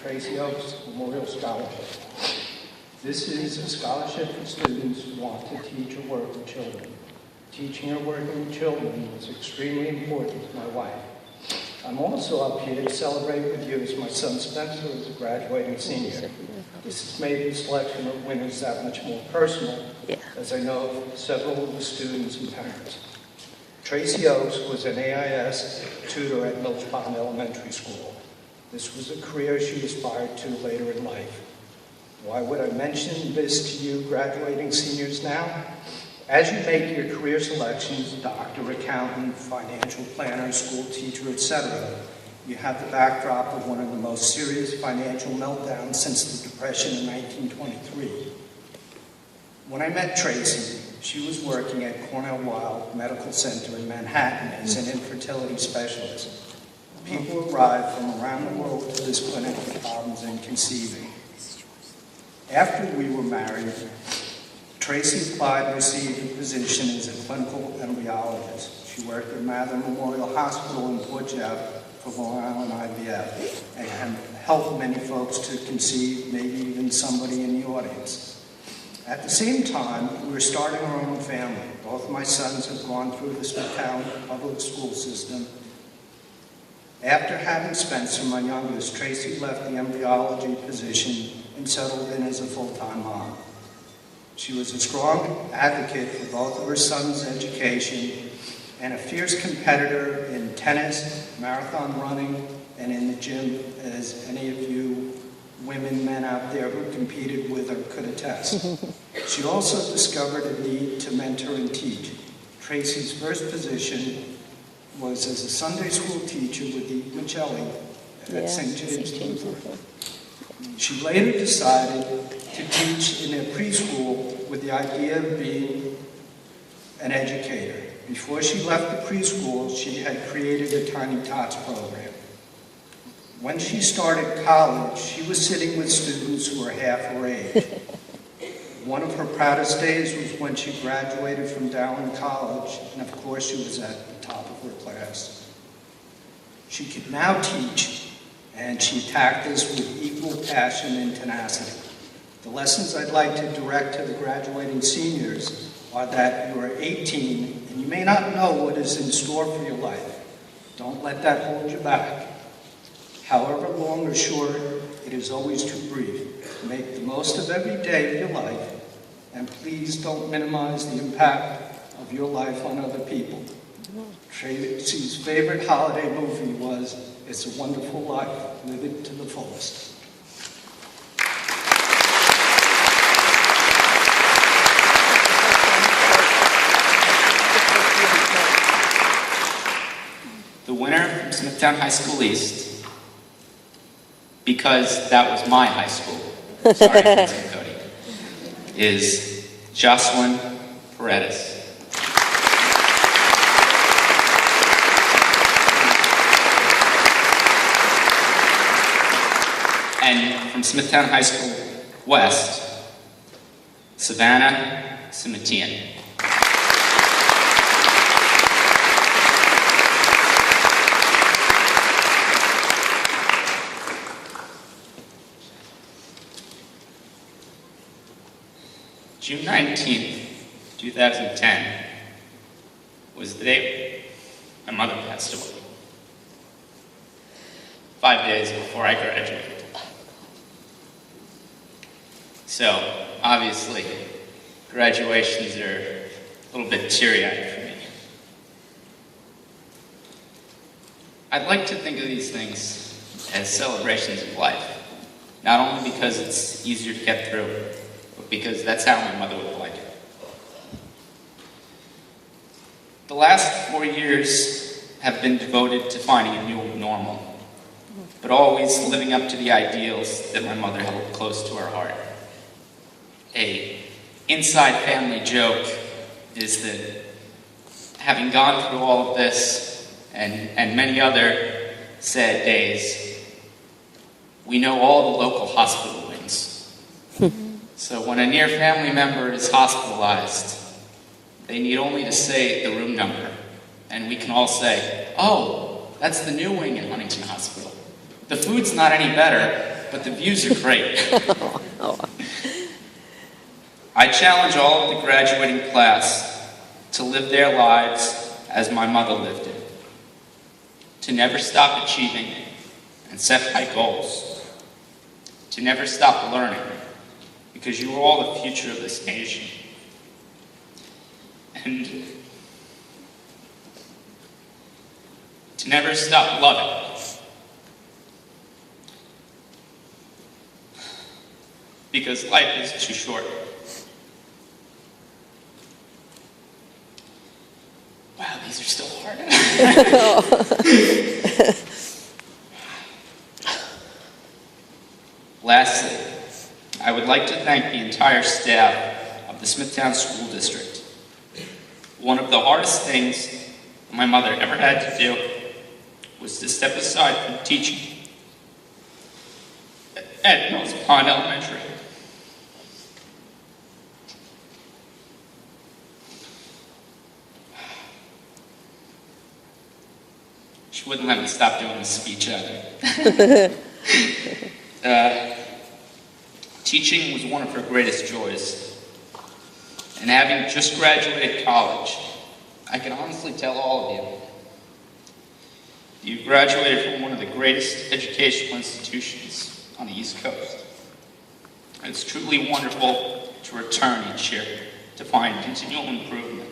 Tracy Ochs Memorial Scholarship. This is a scholarship for students who want to teach or work with children. Teaching or working with children is extremely important to my wife. I'm also up here to celebrate with you as my son Spencer is a graduating senior. This has made the selection of winners that much more personal, as I know several of the students and parents. Tracy Ochs was an AIS tutor at Mills Pond Elementary School. This was a career she aspired to later in life. Why would I mention this to you graduating seniors now? As you make your career selections, doctor, accountant, financial planner, school teacher, etc., you have the backdrop of one of the most serious financial meltdowns since the Depression in 1923. When I met Tracy, she was working at Cornell Wilde Medical Center in Manhattan as an infertility specialist. People arrived from around the world to this clinic with problems in conceiving. After we were married, Tracy applied and received a position as a clinical embryologist. She worked at Mather Memorial Hospital in Port Jeff for Long Island IVF and helped many folks to conceive, maybe even somebody in the audience. At the same time, we were starting our own family. Both my sons have gone through the Smithtown public school system. After having Spencer, my youngest, Tracy left the embryology position and settled in as a full-time mom. She was a strong advocate for both of her sons' education and a fierce competitor in tennis, marathon running, and in the gym, as any of you women, men out there who competed with her could attest. She also discovered a need to mentor and teach. Tracy's first position was as a Sunday school teacher with the Michelli at St. James Lutheran. She later decided to teach in a preschool with the idea of being an educator. Before she left the preschool, she had created a Tiny Tots program. When she started college, she was sitting with students who were half her age. One of her proudest days was when she graduated from Dowling College, and of course she was at the top of her class. She could now teach, and she attacked this with equal passion and tenacity. The lessons I'd like to direct to the graduating seniors are that you are 18 and you may not know what is in store for your life. Don't let that hold you back. However long or short, it is always too brief. Make the most of every day of your life, and please don't minimize the impact of your life on other people. Tracy's favorite holiday movie was It's a Wonderful Life. Live it to the fullest. The winner from Smithtown High School East, because that was my high school, sorry, Cody, is Jocelyn Paredes. And from Smithtown High School West, Savannah Simitian. June 19th, 2010 was the day my mother passed away. 5 days before I graduated. So, obviously, graduations are a little bit teary-eyed for me. I'd like to think of these things as celebrations of life, not only because it's easier to get through, but because that's how my mother would like it. The last 4 years have been devoted to finding a new normal, but always living up to the ideals that my mother held close to her heart. A inside family joke is that having gone through all of this and many other sad days, we know all the local hospital wings. So when a near family member is hospitalized, they need only to say the room number, and we can all say, oh, that's the new wing in Huntington Hospital. The food's not any better, but the views are great. I challenge all of the graduating class to live their lives as my mother lived it, to never stop achieving and set high goals, to never stop learning, because you are all the future of this nation. And to never stop loving. Because life is too short. Wow, these are still hard. Lastly, I would like to thank the entire staff of the Smithtown School District. One of the hardest things my mother ever had to do was to step aside from teaching at Mills Pond Elementary. She wouldn't let me stop doing the speech either. Teaching was one of her greatest joys. And having just graduated college, I can honestly tell all of you, you graduated from one of the greatest educational institutions on the East Coast. It's truly wonderful to return each year to find continual improvement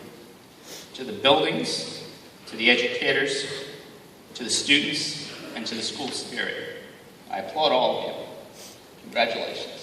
to the buildings, to the educators, to the students, and to the school spirit. I applaud all of you. Congratulations.